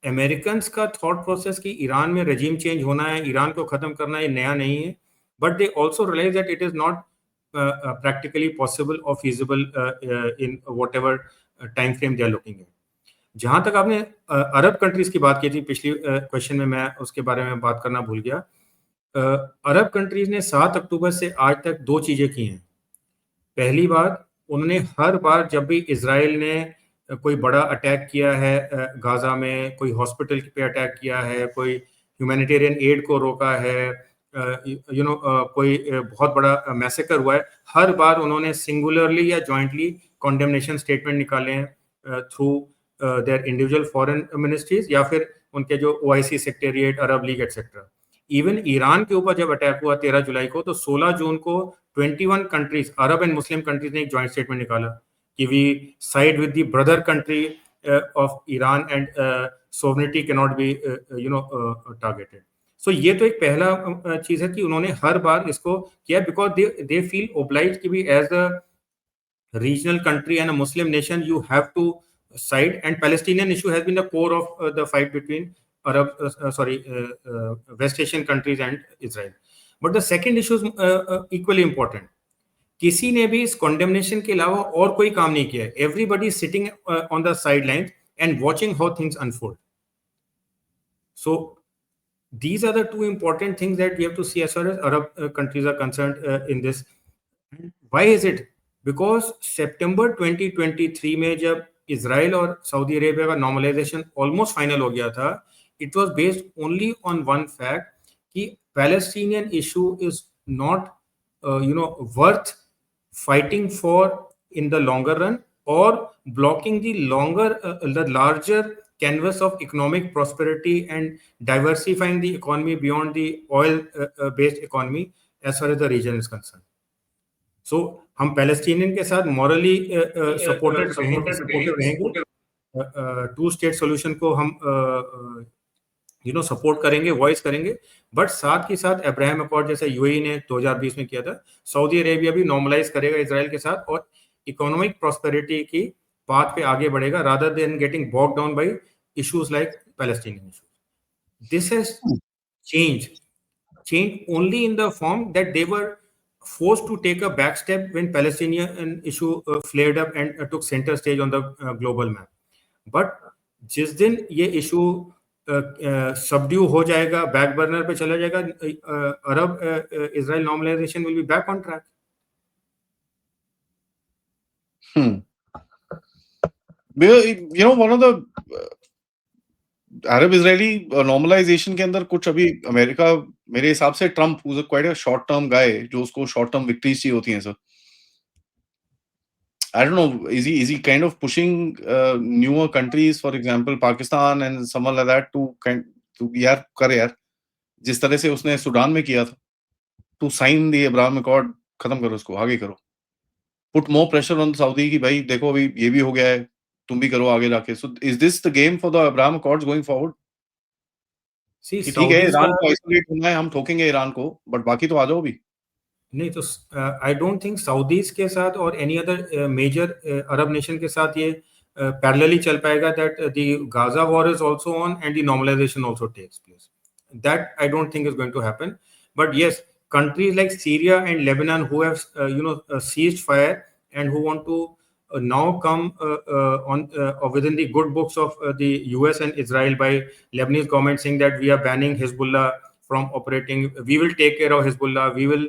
Americans का thought process कि ईरान में regime change होना है, ईरान को खत्म करना है, ये नया नहीं है. But they also realize that it is not practically possible or feasible in whatever time frame they are looking at. जहां तक आपने अरब कंट्रीज की बात की थी पिछली क्वेश्चन में, मैं उसके बारे में बात करना भूल गया. अरब कंट्रीज ने 7 अक्टूबर से आज तक 2 चीजें की हैं. पहली बात, उन्होंने हर बार जब भी इजराइल ने कोई बड़ा अटैक किया है, गाजा में कोई हॉस्पिटल पे अटैक किया है, कोई ह्यूमैनिटेरियन एड को रोका है, कोई बहुत बड़ा मैसेकर हुआ है, हर बार उन्होंने सिंगुलरली या जॉइंटली कॉन्डेमनेशन स्टेटमेंट निकाले हैं through their individual foreign ministries या फिर उनके जो OIC सेक्रेटेरिएट, अरब लीग एक्सेट्रा. इवन ईरान के ऊपर जब अटैक हुआ 13 जुलाई को, तो 16 जून को 21 countries, Arab and Muslim countries ने एक जॉइंट स्टेटमेंट निकाला कि we side with the brother country of Iran and sovereignty can not be targeted. So ये तो एक पहला चीज है कि उन्होंने हर बार इसको किया, बिकॉज दे फील ओब्लाइज्ड कि भी as a regional country and a Muslim nation you have to side, and Palestinian issue has been the core of the fight between West Asian countries and Israel. But the second issue is equally important. किसी ने भी इस condemnation के अलावा और कोई काम नहीं किया है. Everybody is sitting on the sidelines and watching how things unfold. So these are the two important things that we have to see as far as Arab countries are concerned in this. Why is it? Because September 2023 में जब Israel और Saudi Arabia का normalisation almost final हो गया था, it was based only on one fact कि Palestinian issue is not worth fighting for in the longer run और blocking the larger canvas of economic prosperity and diversifying the economy beyond the oil based economy as far as the region is concern. So हम Palestinian के साथ morally supported रहेंगे. 2 state solution को हम support करेंगे, voice करेंगे, but साथ ही साथ अब्राहम अकॉर्ड जैसा UAE ने 2020 में किया था, सऊदी अरेबिया भी नॉर्मलाइज करेगा इसराइल के साथ और इकोनॉमिक प्रॉस्पेरिटी की पाथ पे आगे बढ़ेगा, rather than getting boxed down by issues like Palestinian issues. This has changed only in the form that they were forced to take a back step when Palestinian issue flared up and took center stage on the global map. But जिस दिन ये issue subdue हो जाएगा, back burner पे चला जाएगा, Arab Israel normalisation will be back on track. one of the Arab Israeli normalisation के अंदर कुछ अभी अमेरिका, मेरे हिसाब से Trump who's a quite a short term guy, जो उसको शॉर्ट टर्म विक्ट्रीज चाहिए होती हैं sir. I don't know, is he kind of pushing newer countries, for example Pakistan and someone like that to यार कर यार, जिस तरह से उसने सूडान में किया था, to sign the Abraham Accord, खत्म करो इसको, आगे करो. Put more pressure on Saudi कि भाई देखो अभी ये भी हो गया है, तुम भी करो आगे जाके. So is this the game for the Abraham Accords going forward? See, ठीक है, ईरान को आइसोलेट होना है, हम ठोकेंगे ईरान को, बट बाकी तो आ जाओ भी. नहीं तो आई डोंट थिंक सऊदीज के साथ और any other major Arab nation के साथ ये पैरेलली चल पाएगा, that the Gaza war is also on and the normalisation also takes place. That I don't think is going to happen. But yes, countries like Syria and Lebanon who have seized fire and who want to now come on within the good books of the US and Israel by Lebanese government, saying that we are banning Hezbollah from operating. We will take care of Hezbollah. We will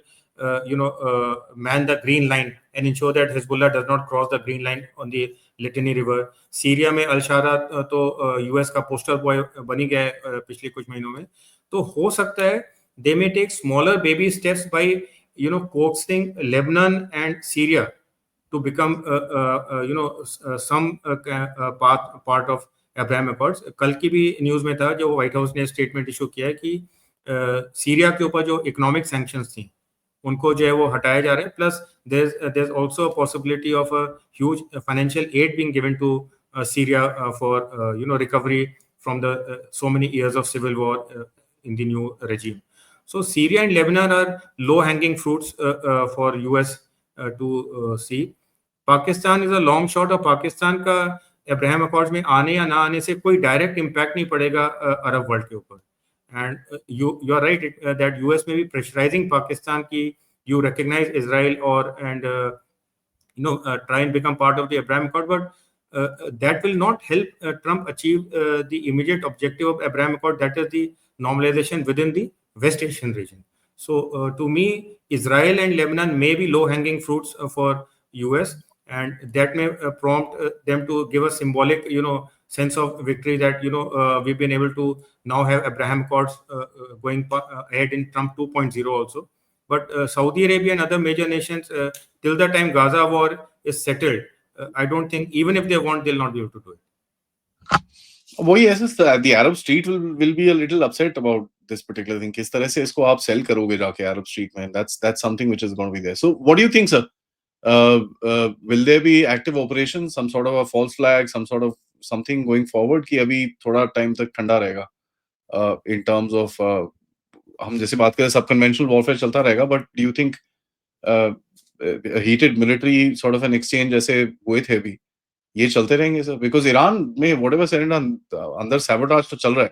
man the green line and ensure that Hezbollah does not cross the green line on the Litani River. Syria में अल-शारा तो US का poster boy बनी गया है पिछले कुछ महीनों में. तो हो सकता है they may take smaller baby steps by coaxing Lebanon and Syria to become some part of Abraham Accords. कल की भी न्यूज में था जो व्हाइट हाउस ने स्टेटमेंट इशू किया है कि सीरिया के ऊपर जो इकोनॉमिक सैंक्शंस थी उनको जो है वो हटाया जा रहा है. Plus there's also a possibility of a huge financial aid being given to Syria for recovery from the so many years of civil war in the new regime. So Syria and Lebanon are low-hanging fruits for US to see. Pakistan is a long shot. और पाकिस्तान का Abraham accords में आने या ना आने से कोई direct impact नहीं पड़ेगा अरब वर्ल्ड के ऊपर. And you are right that US में भी प्रेशराइजिंग पाकिस्तान की you recognize Israel and try and become part of the Abraham Accord, but that will not help Trump achieve the immediate objective of Abraham Accord, that is the normalization within the West Asian region. So to me, Israel and Lebanon may be low-hanging fruits for US, and that may prompt them to give a symbolic sense of victory that we've been able to now have Abraham Accords going ahead in Trump 2.0 also. But Saudi Arabia and other major nations, till the time Gaza war is settled, I don't think, even if they want, they'll not be able to do it. वही ऐसे the Arab street will be a little upset about this particular thing. किस तरह से इसको आप sell करोगे जाके Arab street में? That's something which is going to be there. So what do you think, sir? Will there be active operations, some sort of a false flag, some sort of something going forward कि अभी थोड़ा time तक ठंडा रहेगा in terms of हम जैसे बात करें सब कन्वेंशनल वॉरफेयर चलता रहेगा, but do you think heated military sort of an exchange जैसे हुए थे अभी ये चलते रहेंगे सर? बिकॉज ईरान में व्हाटएवर सेड अंदर सैबोटाज तो चल रहा है,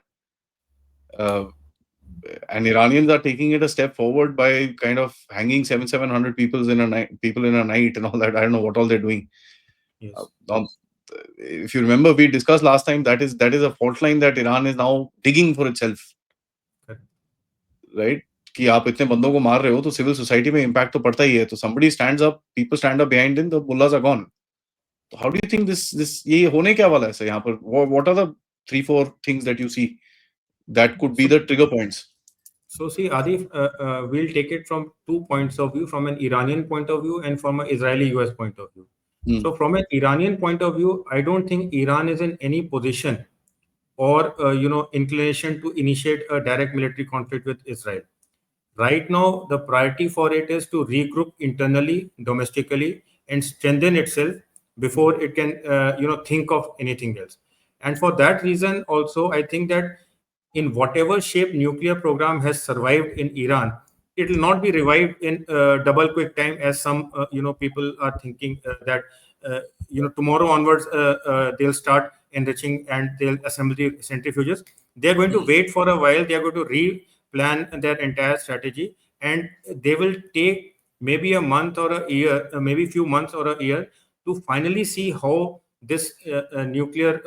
and Iranians are taking it a step forward by kind of hanging 700 people in a night and all that. I don't know what all they're doing. Yes. If you remember, we discussed last time that is a fault line that Iran is now digging for itself. Right कि आप इतने बंदों को मार रहे हो तो civil society में इम्पैक्ट तो पड़ता ही है. तो somebody stands up, people stand up behind him, the mullahs are gone. So how do you think this ये होने क्या वाला है सर यहाँ पर? What are the 3-4 things that you see that could be the trigger points? So see, Adif, we'll take it from 2 points of view, from an Iranian point of view and from an Israeli-US point of view. So from an Iranian point of view, I don't think Iran is in any position or inclination to initiate a direct military conflict with Israel. Right now, the priority for it is to regroup internally, domestically, and strengthen itself before it can think of anything else. And for that reason also, I think that in whatever shape nuclear program has survived in Iran, it will not be revived in double quick time as some people are thinking that tomorrow onwards they'll start enriching and they'll assemble the centrifuges. They're going to wait for a while. They're going to replan their entire strategy, and they will take maybe a month or a year, maybe few months or a year to finally see how this nuclear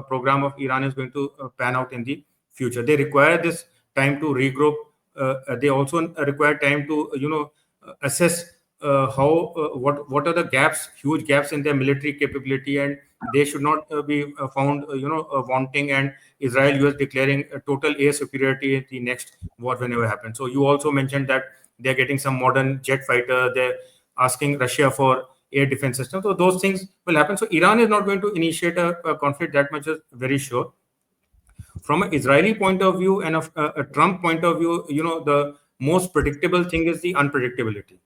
program of Iran is going to pan out in the future. They require this time to regroup. They also require time to assess what are the gaps, huge gaps in their military capability, and they should not be found wanting, and Israel US declaring a total air superiority in the next war whenever happens. So you also mentioned that they're getting some modern jet fighter, they're asking Russia for air defense system. So those things will happen. So Iran is not going to initiate a conflict, that much is very sure. From an Israeli point of view and a Trump point of view, the most predictable thing is the unpredictability.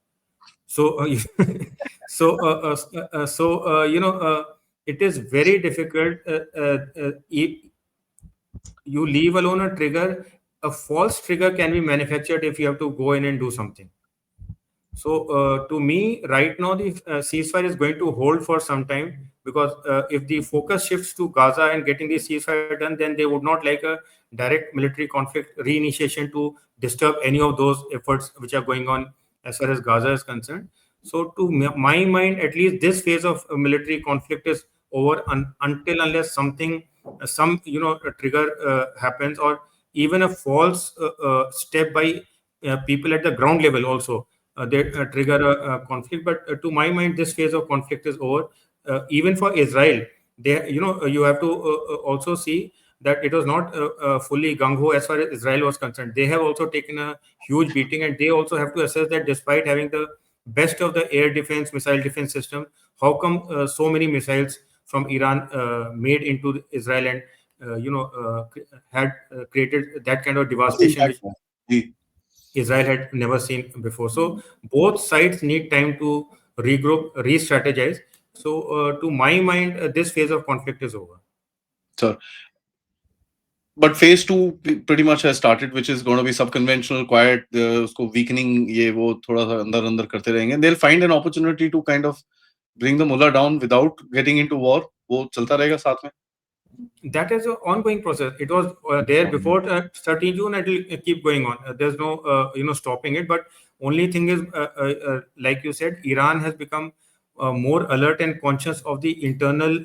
So, it is very difficult. You leave alone a trigger. A false trigger can be manufactured if you have to go in and do something. So, to me, right now, the ceasefire is going to hold for some time, because if the focus shifts to Gaza and getting the ceasefire done, then they would not like a direct military conflict reinitiation to disturb any of those efforts which are going on as far as Gaza is concerned. So to my mind, at least this phase of military conflict is over until unless something, some a trigger happens, or even a false step by people at the ground level also, they trigger a conflict. But to my mind, this phase of conflict is over. Even for Israel, they, you have to also see that it was not fully gung ho as far as Israel was concerned. They have also taken a huge beating, and they also have to assess that despite having the best of the air defense, missile defense system, how come so many missiles from Iran made into Israel, and had created that kind of काफी devastation impact which हुआ जी. Israel had never seen before. So both sides need time to regroup, re-strategize. So to my mind, this phase of conflict is over. Sir, but phase two pretty much has started, which is going to be subconventional, quiet. उसको weakening ये वो थोड़ा सा अंदर अंदर करते रहेंगे. They'll find an opportunity to kind of bring the mullah down without getting into war. वो चलता रहेगा साथ में. That is an ongoing process. It was there before 13 June. It will keep going on. There's no stopping it. But only thing is, like you said, Iran has become more alert and conscious of the internal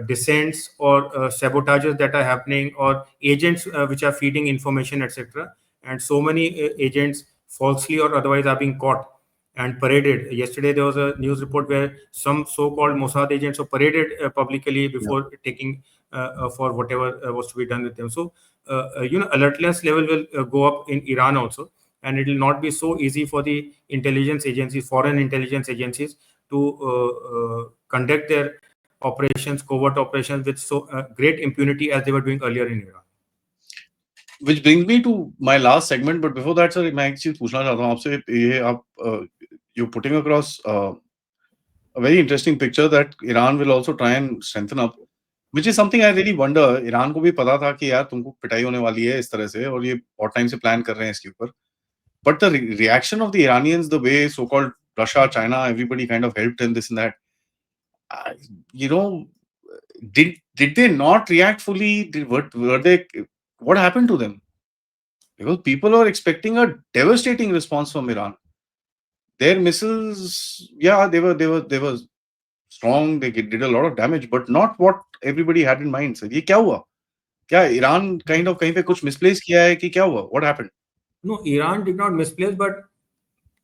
dissents or sabotages that are happening, or agents which are feeding information, etc. And so many agents falsely or otherwise are being caught and paraded. Yesterday, there was a news report where some so-called Mossad agents were paraded publicly before taking for whatever was to be done with them. So, alertness level will go up in Iran also, and it will not be so easy for the intelligence agencies, foreign intelligence agencies, to conduct their operations, covert operations, with so great impunity as they were doing earlier in Iran. Which brings me to my last segment, but before that, sir, मैं एक चीज पूछना चाहता हूँ आपसे. ये आप you're putting across a very interesting picture that Iran will also try and strengthen up, which is something I really wonder. Iran को भी पता था कि यार तुमको पिटाई होने वाली है इस तरह से, और ये बहुत टाइम से प्लान कर रहे हैं इसके ऊपर. But the reaction of the Iranians, the way so-called Russia, China, everybody kind of helped in this and that. You know, did they not react fully? Were they? What happened to them? Because people were expecting a devastating response from Iran. Their missiles, yeah, they were strong. They did a lot of damage, but not what everybody had in mind. So, ये क्या हुआ? क्या Iran kind of कहीं पे कुछ misplace किया है कि क्या हुआ? What happened? No, Iran did not misplace, but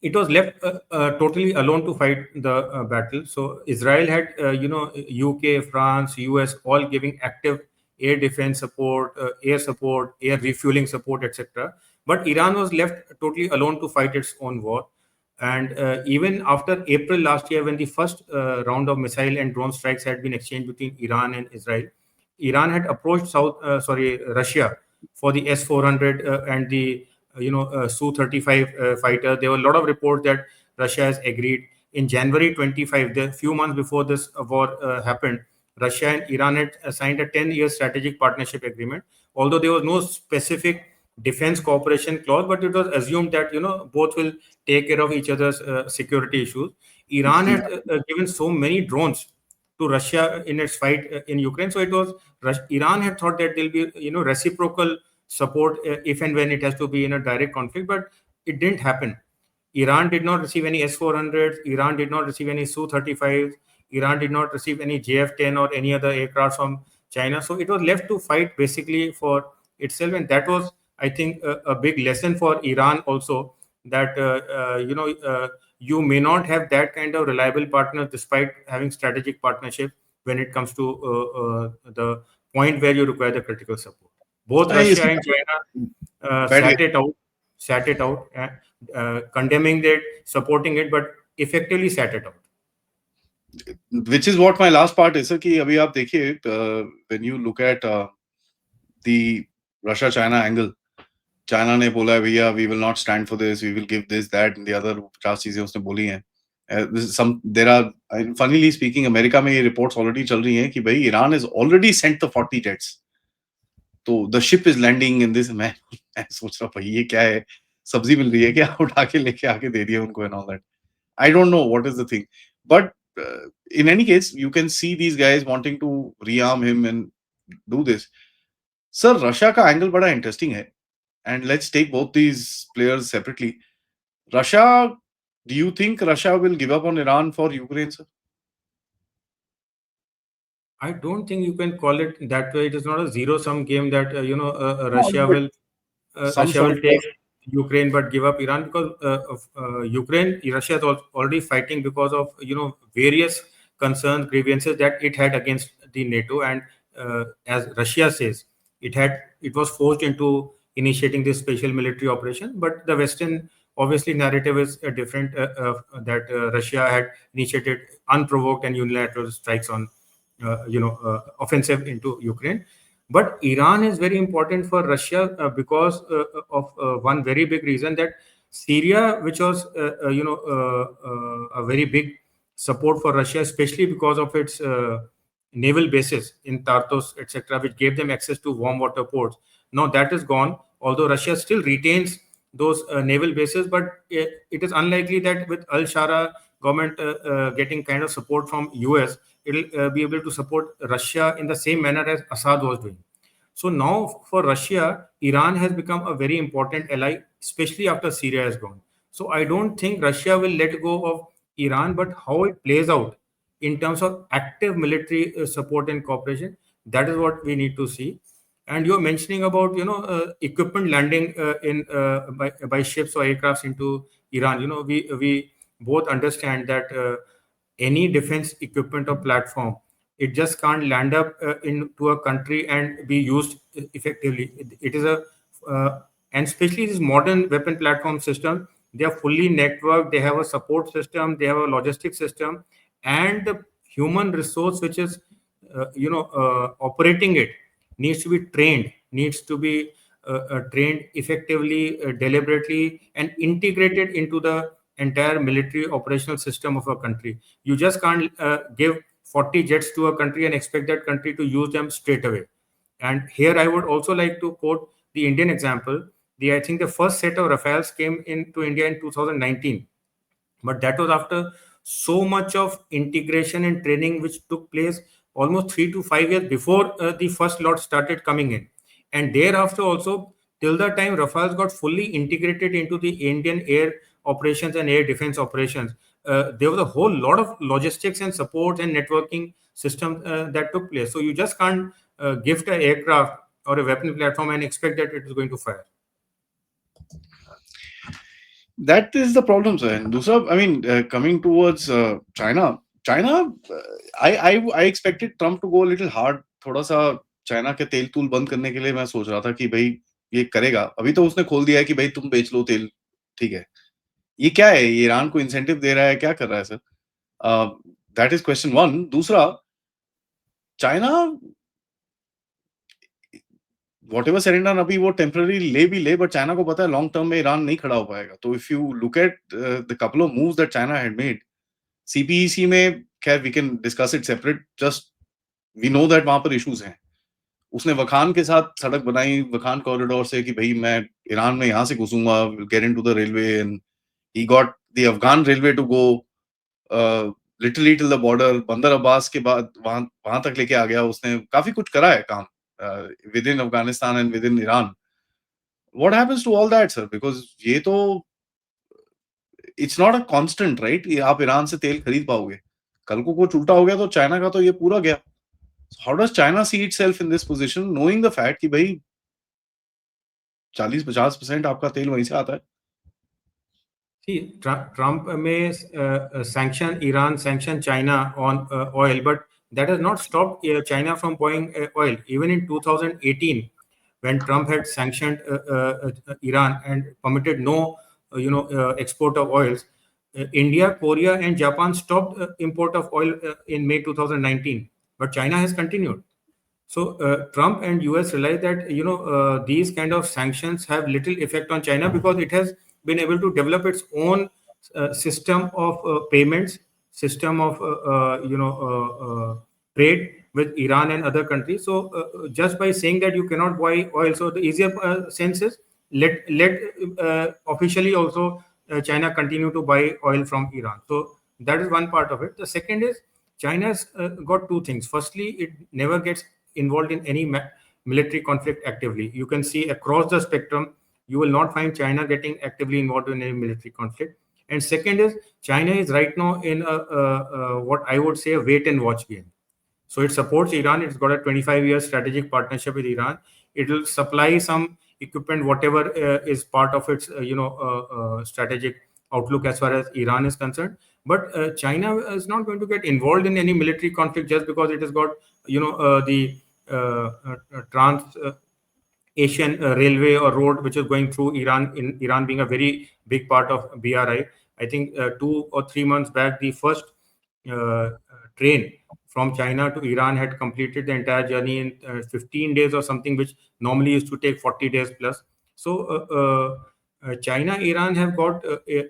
it was left totally alone to fight the battle. So Israel had, UK, France, US, all giving active air defense support, air refueling support, etc. But Iran was left totally alone to fight its own war. And even after April last year, when the first round of missile and drone strikes had been exchanged between Iran and Israel, Iran had approached Russia for the S-400 and the Su-35 fighter. There were a lot of reports that Russia has agreed. In January 25, a few months before this war happened, Russia and Iran had signed a 10-year strategic partnership agreement. Although there was no specific defense cooperation clause, but it was assumed that both will take care of each other's security issues. Iran had given so many drones to Russia in its fight in Ukraine, so it was Iran had thought that there'll be reciprocal support if and when it has to be in a direct conflict, but it didn't happen. Iran did not receive any S-400s. Iran did not receive any Su-35s. Iran did not receive any JF-10 or any other aircraft from China. So it was left to fight basically for itself, and that was, I think, a big lesson for Iran also, that you may not have that kind of reliable partner despite having strategic partnership when it comes to the point where you require the critical support. Both Russia and China sat it out, condemning it, supporting it, but effectively sat it out. Which is what my last part is, sir, कि अभी आप देखिए, when you look at the Russia-China angle, China ने बोला है भैया we will not stand for this, we will give this, that, and the other 50 चीजें उसने बोली हैं. There are, funnily speaking, America में ये reports already चल रही हैं कि भाई Iran has already sent the 40 jets. तो the ship is landing in this. मैं सोच रहा भाई ये क्या है, सब्जी मिल रही है क्या, उठा के लेके आके दे दिया उनको and all that. I don't know what is the thing, but in any case, you can see these guys wanting to rearm him and do this. Sir, Russia का angle बड़ा interesting है, and let's take both these players separately. Russia Do you think Russia will give up on Iran for Ukraine, sir? I don't think you can call it that way. It is not a zero-sum game that No, but some Russia sort will of. take Ukraine but give up Iran, because Ukraine, Russia is already fighting because of various concerns, grievances that it had against the NATO, and as Russia says, it was forced into initiating this special military operation. But the Western obviously narrative is different, that Russia had initiated unprovoked and unilateral strikes on offensive into Ukraine. But Iran is very important for Russia because of one very big reason, that Syria, which was a very big support for Russia, especially because of its naval bases in Tartus, etc., which gave them access to warm water ports. Now that is gone. Although Russia still retains those naval bases, but it is unlikely that with Al Shara government getting kind of support from US, it'll be able to support Russia in the same manner as Assad was doing. So now for Russia, Iran has become a very important ally, especially after Syria has gone. So I don't think Russia will let go of Iran, but how it plays out in terms of active military support and cooperation, that is what we need to see. And you're mentioning about equipment landing in by ships or aircrafts into Iran. We both understand that any defense equipment or platform, it just can't land up into a country and be used effectively. It is a and especially this modern weapon platform system, they are fully networked, they have a support system, they have a logistic system, and the human resource which is operating it needs to be trained, needs to be trained effectively, deliberately, and integrated into the entire military operational system of a country. You just can't give 40 jets to a country and expect that country to use them straight away. And here I would also like to quote the Indian example. I think the first set of Rafales came into India in 2019, but that was after so much of integration and training which took place almost 3 to 5 years before the first lot started coming in. And thereafter also, till the time Rafales got fully integrated into the Indian air operations and air defense operations, there was a whole lot of logistics and support and networking systems that took place. So you just can't gift an aircraft or a weapon platform and expect that it is going to fire. That is the problem, sir. And Dusra, I mean, coming towards China, I expected Trump to go a little hard. थोड़ा सा China के तेल तूल बंद करने के लिए मैं सोच रहा था कि भाई ये करेगा. अभी तो उसने खोल दिया है कि भाई तुम बेच लो तेल, ठीक है. ये क्या है? ये ईरान को इंसेंटिव दे रहा है, क्या कर रहा है sir? That is question one. दूसरा, चाइना whatever surrender अभी वो टेम्पररी ले भी ले, बट चाइना को पता है लॉन्ग टर्म में ईरान नहीं खड़ा हो पाएगा. तो if you look at the couple of moves that China had made, CPEC में खैर we can discuss it separate, just we know that वहां पर इश्यूज हैं. उसने वखान के साथ सड़क बनाई, वखान कॉरिडोर से, कि भाई मैं ईरान में यहां से घुसूंगा, gate into the railway, and he got the Afghan railway to go literally till the border. Bandar Abbas के बाद वहां वहां तक लेके आ गया. उसने काफी कुछ करा है काम within Afghanistan and within Iran. What happens to all that sir? Because ये तो it's not a constant, right? आप ईरान से तेल खरीद पाओगे, कल को कुछ उल्टा हो गया तो चाइना का तो ये पूरा गया. How does China see itself in this position, knowing the fact कि भाई 40-50% आपका तेल वहीं से आता है? See, Trump may sanction Iran, sanction China on oil, but that has not stopped China from buying oil. Even in 2018, when Trump had sanctioned Iran and permitted no, export of oils, India, Korea, and Japan stopped import of oil in May 2019. But China has continued. So Trump and US realize that these kind of sanctions have little effect on China because it has been able to develop its own system of payments, system of trade with Iran and other countries. So just by saying that you cannot buy oil, so the easier sense is let officially also China continue to buy oil from Iran. So that is one part of it. The second is China's got two things. Firstly, it never gets involved in any military conflict actively. You can see across the spectrum, you will not find China getting actively involved in any military conflict. And second is China is right now in what I would say a wait and watch game. So it supports Iran. It's got a 25-year strategic partnership with Iran. It will supply some equipment, whatever is part of its strategic outlook as far as Iran is concerned. But China is not going to get involved in any military conflict just because it has got the trans Asian railway or road which is going through Iran. In Iran being a very big part of BRI, I think 2 or 3 months back the first train from China to Iran had completed the entire journey in 15 days or something, which normally used to take 40 days plus. So China, Iran have got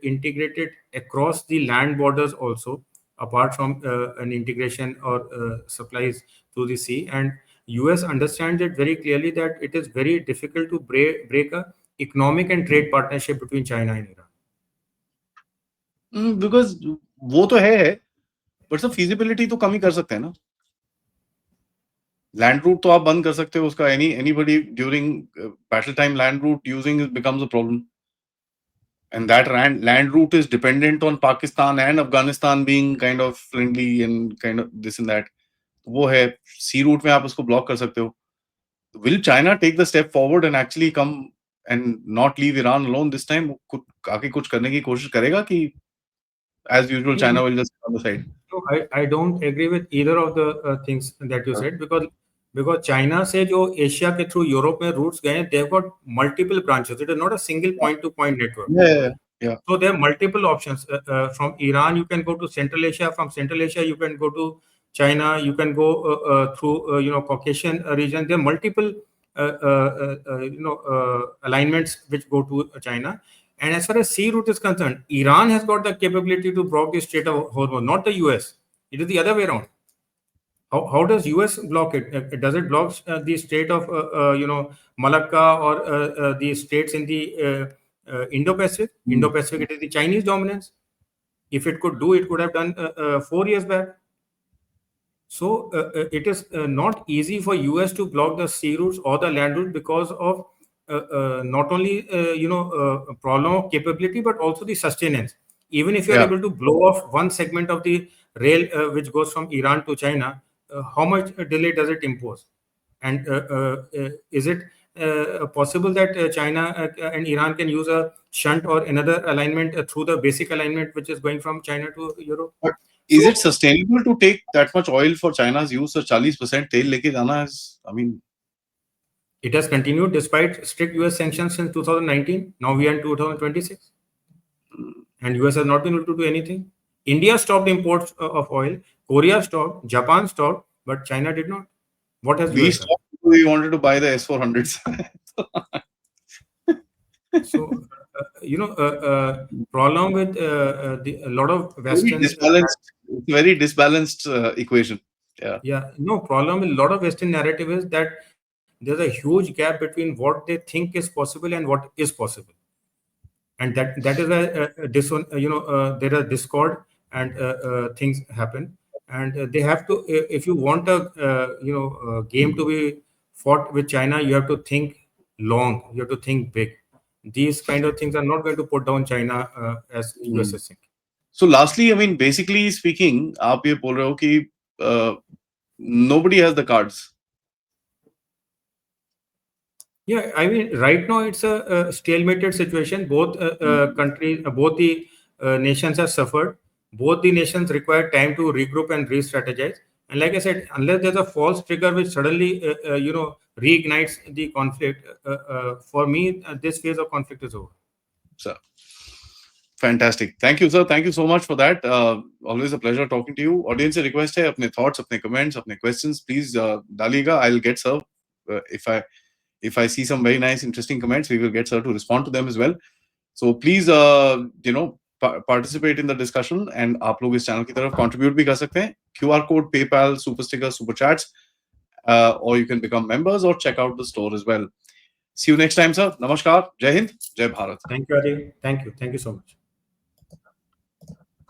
integrated across the land borders also, apart from an integration or supplies through the sea. And US understands it very clearly that it is very difficult to break a economic and trade partnership between China and Iran. Because वो तो है, but sir feasibility तो कम ही कर सकते हैं ना. Land route तो आप बंद कर सकते हो उसका. Anybody during battle time land route using it becomes a problem. And that land route is dependent on Pakistan and Afghanistan being kind of friendly and kind of this and that. वो है sea route में आप उसको block कर सकते हो. Will China take the step forward and actually come and not leave Iran alone this time? आके कुछ करने की कोशिश करेगा कि as usual China will just on the side? No, I don't agree with either of the things that you said, because China से जो Asia के थ्रू यूरोप में रूट्स गए, they've got multiple branches. It is not a single point-to-point network. Yeah. So there are multiple options. From Iran, you can go to Central Asia. From Central Asia, you can go to China. You can go through Caucasian region. There are multiple alignments which go to China. And as far as sea route is concerned, Iran has got the capability to block the Strait of Hormuz, not the US. It is the other way around. How does US block it? Does it block the Strait of Malacca or the states in the Indo-Pacific? Indo-Pacific, it is the Chinese dominance. If it could do, it could have done 4 years back. So it is not easy for US to block the sea routes or the land route because of not only problem of capability, but also the sustenance. Even if you are able to blow off one segment of the rail which goes from Iran to China, how much delay does it impose? And is it possible that China and Iran can use a shunt or another alignment through the basic alignment which is going from China to Europe? But is it sustainable to take that much oil for China's use? So 40% तेल लेके जाना is, I mean, it has continued despite strict US sanctions since 2019. Now we are in 2026. And US has not been able to do anything. India stopped imports of oil. Korea stopped. Japan stopped. But China did not. What has we US stopped because we wanted to buy the S-400s. So, problem with a lot of Western... Very disbalanced equation. No, problem with a lot of Western narrative is that there's a huge gap between what they think is possible and what is possible. And that is there are discord and things happen. And they have to, if you want a game to be fought with China, you have to think long, you have to think big. These kind of things are not going to put down China as US is thinking. So lastly, I mean, basically speaking, आप ये बोल रहे हो कि nobody has the cards. Yeah, I mean, right now it's a stalemated situation. Both countries, both the nations have suffered. Both the nations require time to regroup and re-strategize. And like I said, unless there's a false trigger which suddenly, reignites the conflict, for me, this phase of conflict is over. Sir, fantastic. Thank you, sir. Thank you so much for that. Always a pleasure talking to you. Audience se request hai, apne thoughts, apne comments, apne questions, please daliega. I'll get sir. If I see some very nice, interesting comments, we will get sir to respond to them as well. So please, participate in the discussion, and आप लोग इस channel की तरफ contribute भी कर सकते हैं. QR code, PayPal, Super Sticker, Super Chats, or you can become members or check out the store as well. See you next time, sir. Namaskar. Jai Hind. Jai Bharat. Thank you, Adi. Thank you. Thank you so much.